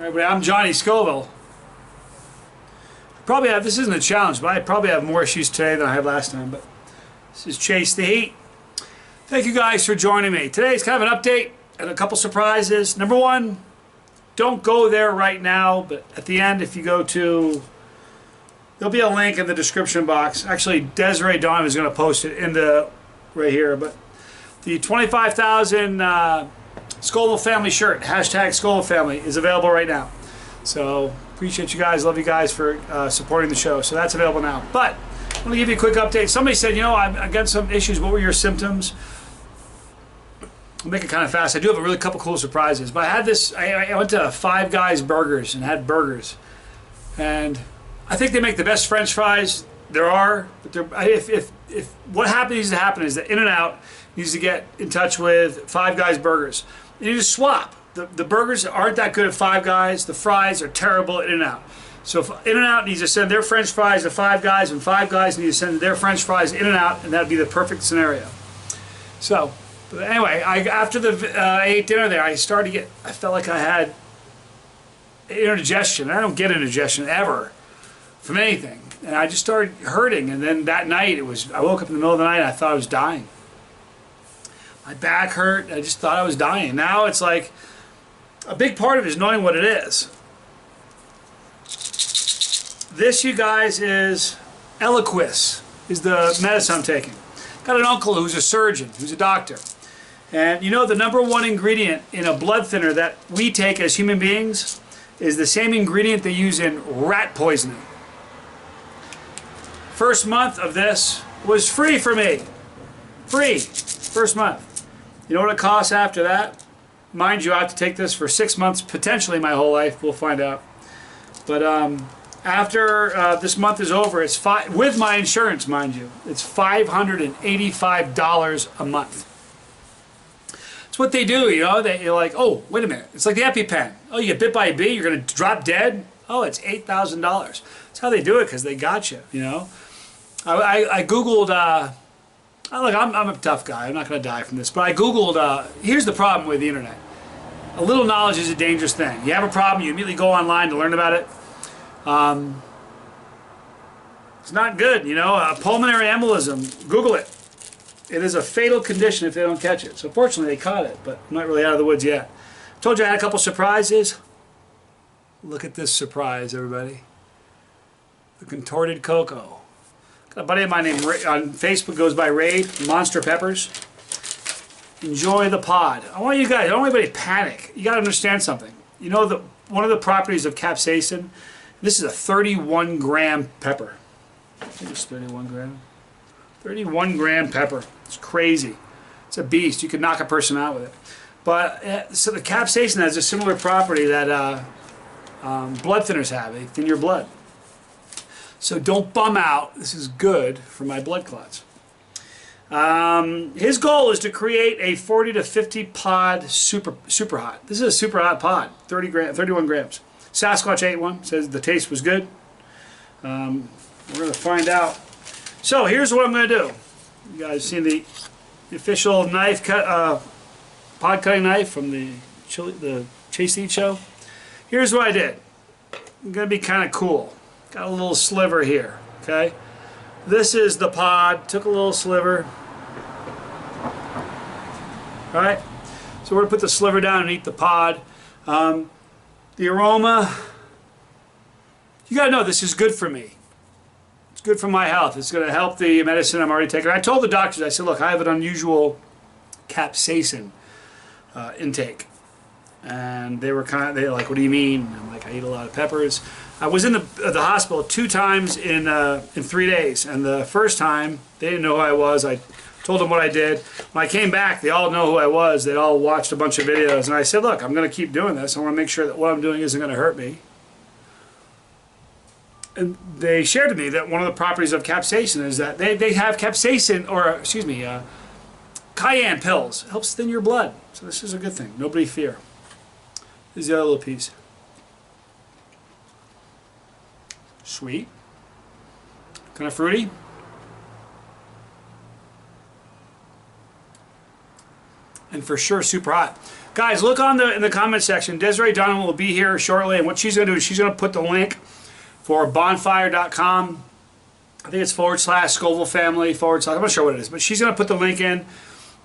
Everybody, I'm Johnny Scoville. Probably have, this isn't a challenge, but I probably have more issues today than I had last time. But this is Chase the Heat. Thank you guys for joining me. Today's kind of an update and a couple surprises. Number one, don't go there right now, but at the end, if you go to, there'll be a link in the description box. Actually, Desiree Donovan is going to post it in the right here. But the 25,000 Scoville family shirt, hashtag Scoville family, is available right now. So appreciate you guys, love you guys for supporting the show. So that's available now. But I'm going to give you a quick update. Somebody said, you know, I got some issues. What were your symptoms? I'll make it kind of fast. I do have a really couple cool surprises. But I had this, I went to Five Guys Burgers and had burgers. And I think they make the best French fries there are. But if what needs to happen is that In-N-Out needs to get in touch with Five Guys Burgers. You need to swap. The burgers aren't that good at Five Guys. The fries are terrible at In-N-Out. So In-N-Out needs to send their French fries to Five Guys, and Five Guys need to send their French fries to In-N-Out, and that would be the perfect scenario. So, but anyway, after I ate dinner there, I felt like I had indigestion. I don't get indigestion ever from anything. And I just started hurting, and then that night, I woke up in the middle of the night and I thought I was dying. My back hurt, I just thought I was dying. Now it's like, a big part of it is knowing what it is. This, you guys, is Eliquis, is the medicine I'm taking. Got an uncle who's a surgeon, who's a doctor. And you know the #1 ingredient in a blood thinner that we take as human beings is the same ingredient they use in rat poisoning. First month of this was free for me. Free. First month. You know what it costs after that? Mind you, I have to take this for 6 months, potentially my whole life. We'll find out. But after this month is over, it's with my insurance, mind you, it's $585 a month. It's what they do, you know. You're like, oh, wait a minute. It's like the EpiPen. Oh, you get bit by a bee, you're going to drop dead? Oh, it's $8,000. That's how they do it, because they got you, you know. I Googled... look, I'm a tough guy. I'm not going to die from this. But I Googled, here's the problem with the internet. A little knowledge is a dangerous thing. You have a problem, you immediately go online to learn about it. It's not good, you know. Pulmonary embolism, Google it. It is a fatal condition if they don't catch it. So fortunately they caught it, but I'm not really out of the woods yet. Told you I had a couple surprises. Look at this surprise, everybody. The Contorted Coco. Got a buddy of mine named on Facebook, goes by Raid, Mosterpeppers. Enjoy the pod. I want you guys, I don't want anybody to panic. You got to understand something. You know, one of the properties of capsaicin, this is a 31 gram pepper. I think it's 31 gram. 31 gram pepper. It's crazy. It's a beast. You could knock a person out with it. But so the capsaicin has a similar property that blood thinners have. They thin your blood. So don't bum out. This is good for my blood clots. His goal is to create a 40 to 50 pod super hot. This is a super hot pod, 31 grams. Sasquatch ate one, says the taste was good. We're going to find out. So here's what I'm going to do. You guys seen the official knife cut, pod cutting knife from the Chasetheheat show? Here's what I did. I'm going to be kind of cool. Got a little sliver here, okay? This is the pod. Took a little sliver. All right? So we're going to put the sliver down and eat the pod. The aroma, you got to know this is good for me. It's good for my health. It's going to help the medicine I'm already taking. I told the doctors, I said, look, I have an unusual capsaicin intake. And they were like, what do you mean? I'm like, I eat a lot of peppers. I was in the hospital 2 times in 3 days, and the first time they didn't know who I was. I told them what I did. When I came back, they all know who I was. They all watched a bunch of videos, and I said, look, I'm going to keep doing this. I want to make sure that what I'm doing isn't going to hurt me. And they shared with me that one of the properties of capsaicin is that they have capsaicin, or excuse me, cayenne pills. It helps thin your blood. So this is a good thing. Nobody fear. This is the other little piece. Sweet. Kind of fruity. and for sure super hot. Guys, look in the comment section. Desiree Donovan will be here shortly, and what she's going to do is she's going to put the link for bonfire.com. I think it's /Scoville family / I'm not sure what it is, but she's going to put the link in.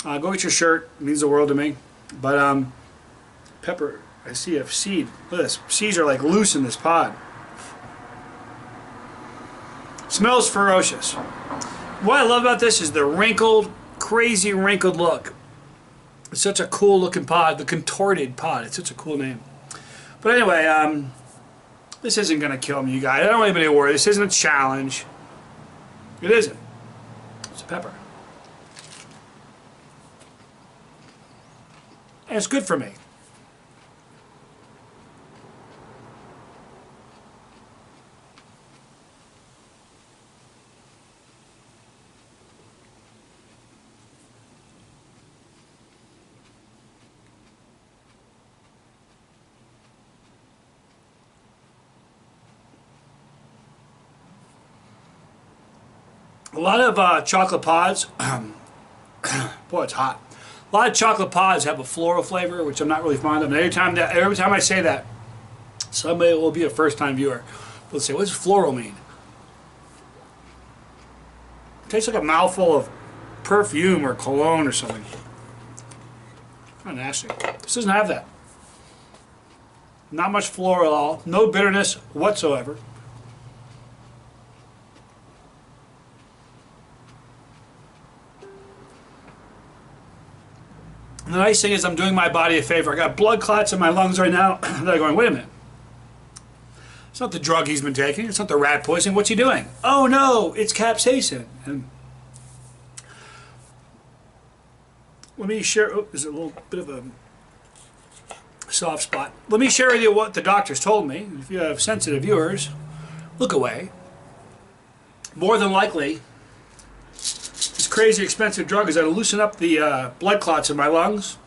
Go get your shirt. It means the world to me. But pepper, I see a seed. Look at this. Seeds are like loose in this pod. Smells ferocious. What I love about this is the wrinkled, crazy wrinkled look. It's such a cool looking pod. The Contorted pod. It's such a cool name. But anyway, this isn't going to kill me, you guys. I don't want anybody to worry. This isn't a challenge. It isn't. It's a pepper. And it's good for me. A lot of chocolate pods, boy, it's hot. A lot of chocolate pods have a floral flavor, which I'm not really fond of. And every time I say that, somebody will be a first-time viewer. They'll say, "What does floral mean?" It tastes like a mouthful of perfume or cologne or something. Kind of nasty. This doesn't have that. Not much floral at all. No bitterness whatsoever. And the nice thing is I'm doing my body a favor. I got blood clots in my lungs right now. They're going, wait a minute. It's not the drug he's been taking. It's not the rat poisoning. What's he doing? Oh no, it's capsaicin. And let me share. Oh, there's a little bit of a soft spot. Let me share with you what the doctors told me. If you have sensitive viewers, look away. More than likely, this crazy expensive drug is going to loosen up the blood clots in my lungs.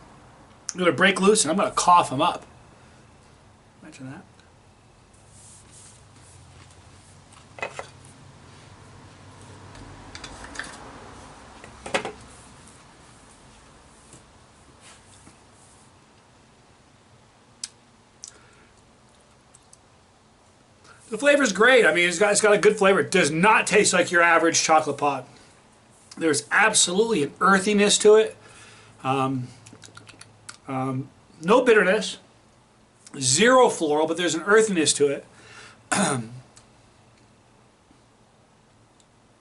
I'm going to break loose and I'm going to cough them up. Imagine that. The flavor's great. I mean, it's got a good flavor. It does not taste like your average chocolate pod. There's absolutely an earthiness to it. No bitterness. Zero floral, but there's an earthiness to it.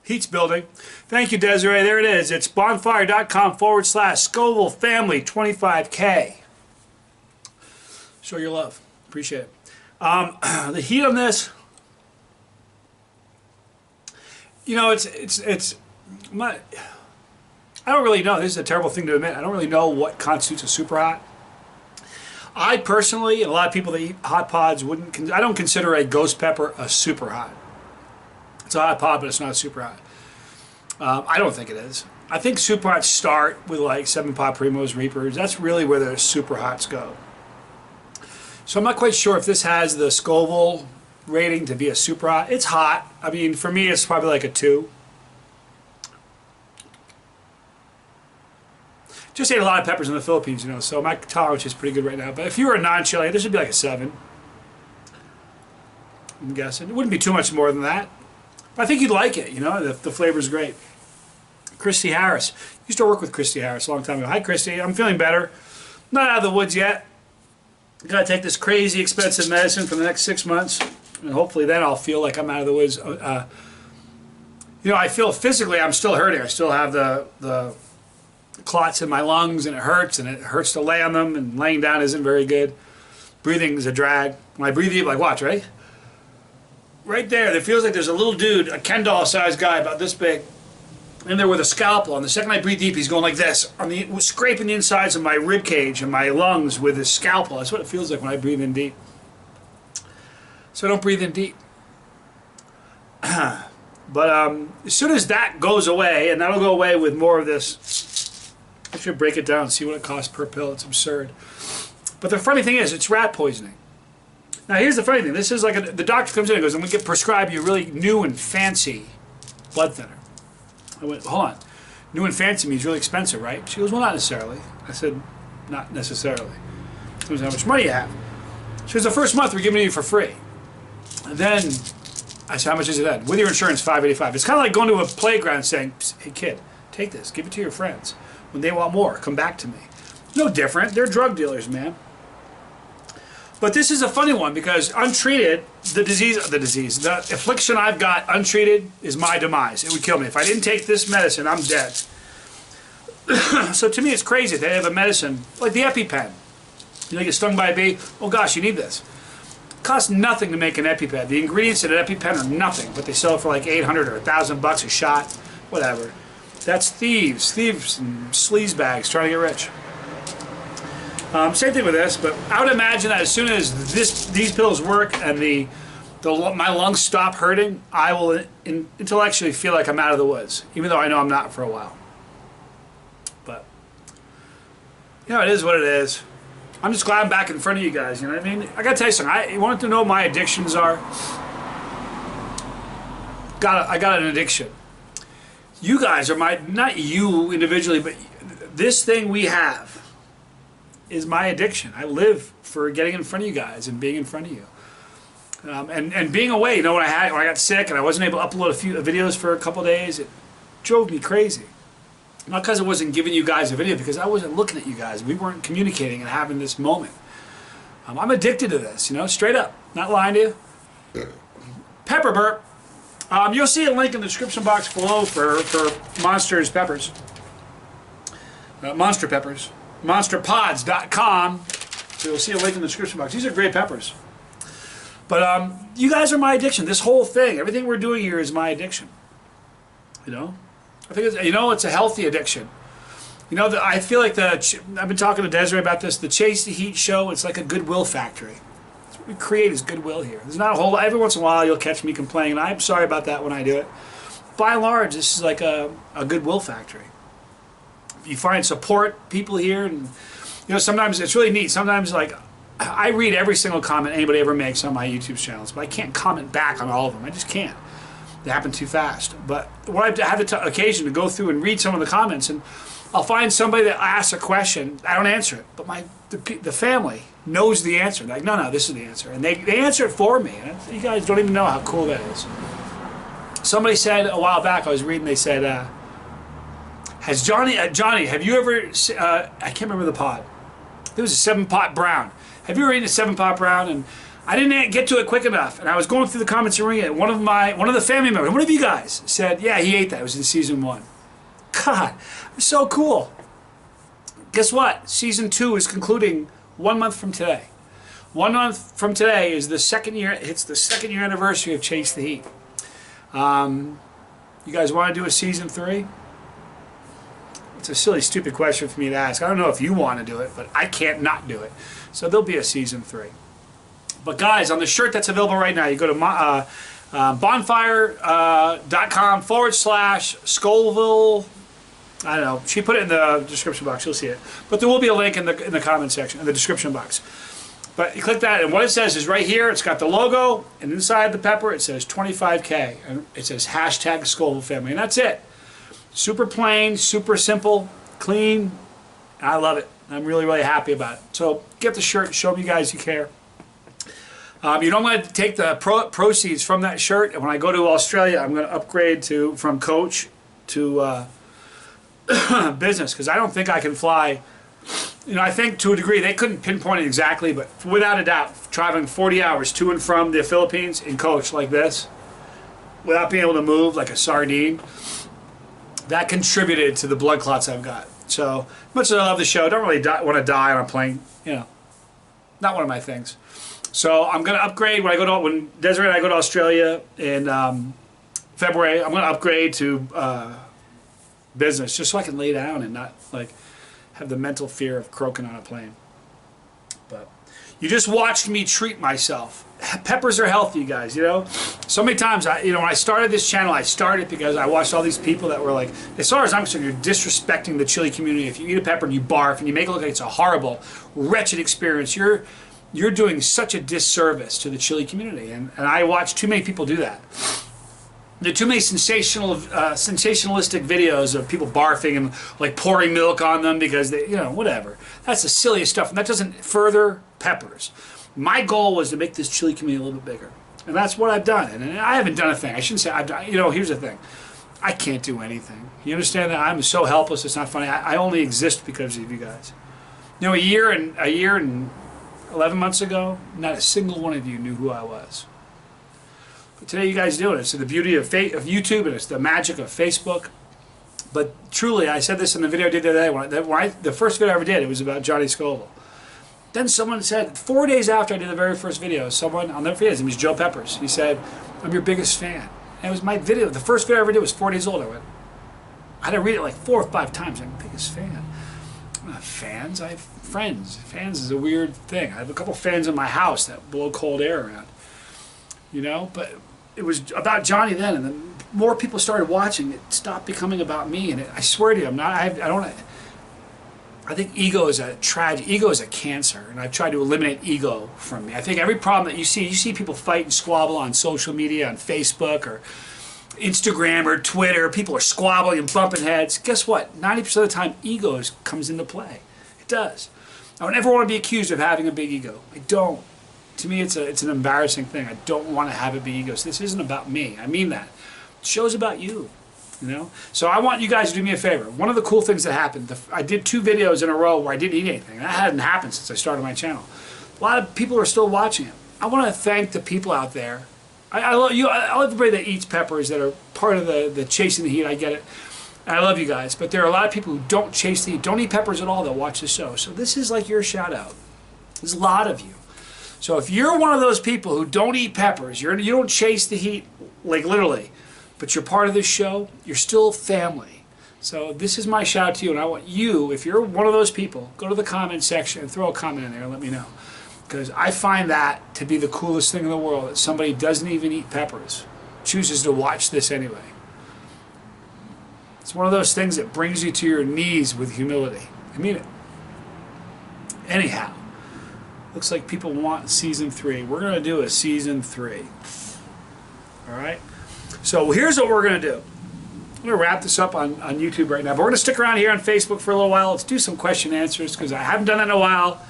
Heat's building. Thank you, Desiree. There it is. It's bonfire.com/Scoville Family 25K. Show your love. Appreciate it. The heat on this, you know, I don't really know. This is a terrible thing to admit. I don't really know what constitutes a super hot. I personally, and a lot of people that eat hot pods I don't consider a ghost pepper a super hot. It's a hot pod, but it's not super hot. I don't think it is. I think super hots start with like 7-pot Primos, Reapers. That's really where the super hots go. So I'm not quite sure if this has the Scoville rating to be a super hot. It's hot. I mean, for me, it's probably like a 2. Just ate a lot of peppers in the Philippines, you know, so my tolerance is pretty good right now. But if you were a non-chili, this would be like a 7. I'm guessing. It wouldn't be too much more than that. But I think you'd like it, you know, the flavor's great. Christy Harris. Used to work with Christy Harris a long time ago. Hi, Christy. I'm feeling better. Not out of the woods yet. Got to take this crazy expensive medicine for the next 6 months, and hopefully then I'll feel like I'm out of the woods. You know, I feel physically I'm still hurting. I still have the clots in my lungs, and it hurts to lay on them, and laying down isn't very good. Breathing is a drag. When I breathe deep, like watch, right? Right there, it feels like there's a little dude, a Ken doll-sized guy about this big, in there with a scalpel, and the second I breathe deep, he's going like this, scraping the insides of my rib cage and my lungs with his scalpel. That's what it feels like when I breathe in deep. So I don't breathe in deep. But as soon as that goes away, and that'll go away with more of this, I should break it down and see what it costs per pill. It's absurd. But the funny thing is, it's rat poisoning. Now here's the funny thing. This is like the doctor comes in and goes, "I'm going to prescribe you a really new and fancy blood thinner." I went, "Hold on. New and fancy means really expensive, right?" She goes, "Well, not necessarily." I said, not necessarily. Depends how much money you have. She goes, the first month we're giving it to you for free. And then I said, how much is it then? With your insurance, $585. It's kind of like going to a playground saying, hey kid, take this, give it to your friends. When they want more, come back to me. No different. They're drug dealers, man. But this is a funny one because untreated, the affliction I've got untreated is my demise. It would kill me. If I didn't take this medicine, I'm dead. So to me, it's crazy. They have a medicine like the EpiPen. You get stung by a bee. Oh gosh, you need this. It costs nothing to make an EpiPen. The ingredients in an EpiPen are nothing, but they sell it for like $800 or $1,000 a shot, whatever. That's thieves and sleazebags trying to get rich. Same thing with this, but I would imagine that as soon as these pills work and my lungs stop hurting, I will intellectually feel like I'm out of the woods, even though I know I'm not for a while. But it is what it is. I'm just glad I'm back in front of you guys. You know what I mean? I gotta tell you something. You want to know what my addictions are? I got an addiction. You guys are not you individually, but this thing we have is my addiction. I live for getting in front of you guys and being in front of you. And being away, when I got sick and I wasn't able to upload a few videos for a couple of days, it drove me crazy. Not because I wasn't giving you guys a video, because I wasn't looking at you guys. We weren't communicating and having this moment. I'm addicted to this, straight up. Not lying to you. Pepper burp. You'll see a link in the description box below for Mosterpeppers. Mosterpeppers. Monsterpods.com. So you'll see a link in the description box. These are great peppers. But you guys are my addiction. This whole thing, everything we're doing here is my addiction. I think it's a healthy addiction. I feel like I've been talking to Desiree about this. The Chasetheheat show, it's like a goodwill factory. What we create is goodwill here. There's not a whole lot. Every once in a while you'll catch me complaining, and I'm sorry about that when I do it. By and large, this is like a goodwill factory. You find support people here, and sometimes it's really neat. Sometimes I read every single comment anybody ever makes on my YouTube channels, but I can't comment back on all of them. I just can't. They happen too fast. But when I have the occasion to go through and read some of the comments, and I'll find somebody that asks a question, I don't answer it, but the family knows the answer. They're like, no, this is the answer, and they answer it for me. And you guys don't even know how cool that is. Somebody said a while back, I was reading, they said, has Johnny, have you ever, I can't remember the pot. It was a 7-pot brown. Have you ever eaten a 7-pot brown? And I didn't get to it quick enough, and I was going through the comments and reading it. One of the family members, one of you guys, said, yeah, he ate that. It was in season 1. God, it's so cool. Guess what? Season 2 is concluding 1 month from today. 1 month from today is the second year. It's the 2nd year anniversary of Chasetheheat. You guys want to do a season 3? It's a silly, stupid question for me to ask. I don't know if you want to do it, but I can't not do it. So there'll be a season 3. But guys, on the shirt that's available right now, you go to bonfire.com/Scoville. I don't know. She put it in the description box. You'll see it. But there will be a link in the comment section, in the description box. But you click that, and what it says is right here, it's got the logo, and inside the pepper it says 25K. And it says hashtag Scoville family. And that's it. Super plain, super simple, clean. I love it. I'm really, really happy about it. So get the shirt. Show me you guys you care. I'm going to take the proceeds from that shirt, and when I go to Australia, I'm going to upgrade from coach to business, because I don't think I can fly. I think to a degree they couldn't pinpoint it exactly, but without a doubt, traveling 40 hours to and from the Philippines in coach like this, without being able to move like a sardine, that contributed to the blood clots I've got. So much as I love the show, I don't really want to die on a plane. Not one of my things. So I'm going to upgrade when Desiree and I go to Australia in February. I'm going to upgrade to business, just so I can lay down and not have the mental fear of croaking on a plane. But you just watched me treat myself. Peppers are healthy, you guys. So many times when I started this channel, I started because I watched all these people that were like, as far as I'm concerned, you're disrespecting the chili community. If you eat a pepper and you barf and you make it look like it's a horrible, wretched experience, you're doing such a disservice to the chili community, and I watch too many people do that. There are too many sensationalistic videos of people barfing and like pouring milk on them because they, whatever. That's the silliest stuff, and that doesn't further Peppers. My goal was to make this chili community a little bit bigger, and that's what I've done. And I haven't done a thing. I shouldn't say I've done. Here's the thing. I can't do anything. You understand that? I'm so helpless. It's not funny. I only exist because of you guys. A year and 11 months ago, not a single one of you knew who I was. But today you guys do it. It's the beauty of YouTube, and it's the magic of Facebook. But truly, I said this in the video I did the other day. The first video I ever did, it was about Johnny Scoville. Then someone said, 4 days after I did the very first video, someone, I'll never forget his name, was Joe Peppers. He said, I'm your biggest fan. And it was my video. The first video I ever did was 4 days old. I had to read it like 4 or 5 times. I'm the biggest fan. I don't have fans. I have friends. Fans is a weird thing. I have a couple fans in my house that blow cold air around. But it was about Johnny then, and then more people started watching. It stopped becoming about me, and I swear to you, I think ego is a tragedy. Ego is a cancer, and I've tried to eliminate ego from me. I think every problem that you see people fight and squabble on social media, on Facebook or Instagram or Twitter. People are squabbling and bumping heads. Guess what? 90% of the time, ego comes into play. It does. I don't ever want to be accused of having a big ego. I don't. To me, it's an embarrassing thing. I don't want to have a big ego. So this isn't about me. I mean that. The show's about you. So I want you guys to do me a favor. One of the cool things that happened, I did 2 videos in a row where I didn't eat anything. That hadn't happened since I started my channel. A lot of people are still watching it. I want to thank the people out there. I love you. I love everybody that eats peppers, that are part of the Chasing the Heat. I get it. I love you guys. But there are a lot of people who don't chase the heat, don't eat peppers at all, that watch the show. So this is like your shout out. There's a lot of you. So if you're one of those people who don't eat peppers, you don't chase the heat, like literally, but you're part of this show, you're still family. So this is my shout out to you, and I want you, if you're one of those people, go to the comment section and throw a comment in there and let me know. Because I find that to be the coolest thing in the world, that somebody doesn't even eat peppers, chooses to watch this anyway. It's one of those things that brings you to your knees with humility. I mean it. Anyhow. Looks like people want season 3. We're going to do a season 3. Alright? So here's what we're going to do. I'm going to wrap this up on YouTube right now. But we're going to stick around here on Facebook for a little while. Let's do some question and answers because I haven't done that in a while.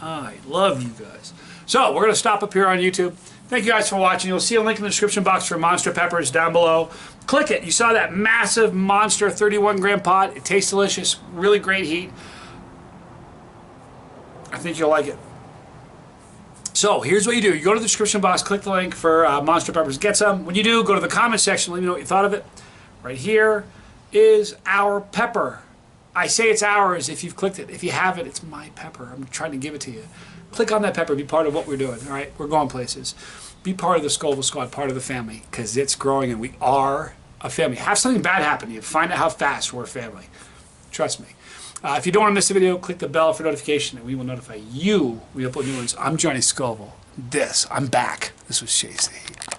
I love you guys. So we're going to stop up here on YouTube. Thank you guys for watching. You'll see a link in the description box for Mosterpeppers down below. Click it. You saw that massive monster 31-gram pot. It tastes delicious. Really great heat. I think you'll like it. So here's what you do. You go to the description box, click the link for Mosterpeppers. Get some. When you do, go to the comment section. Let me know what you thought of it. Right here is our pepper. I say it's ours if you've clicked it. If you haven't, it's my pepper. I'm trying to give it to you. Click on that pepper. Be part of what we're doing. All right? We're going places. Be part of the Scoville Squad, part of the family, because it's growing and we are a family. Have something bad happen to you. Find out how fast we're a family. Trust me. If you don't want to miss the video, click the bell for notification and we will notify you when we upload new ones. I'm Johnny Scoville. I'm back. This was Chasetheheat.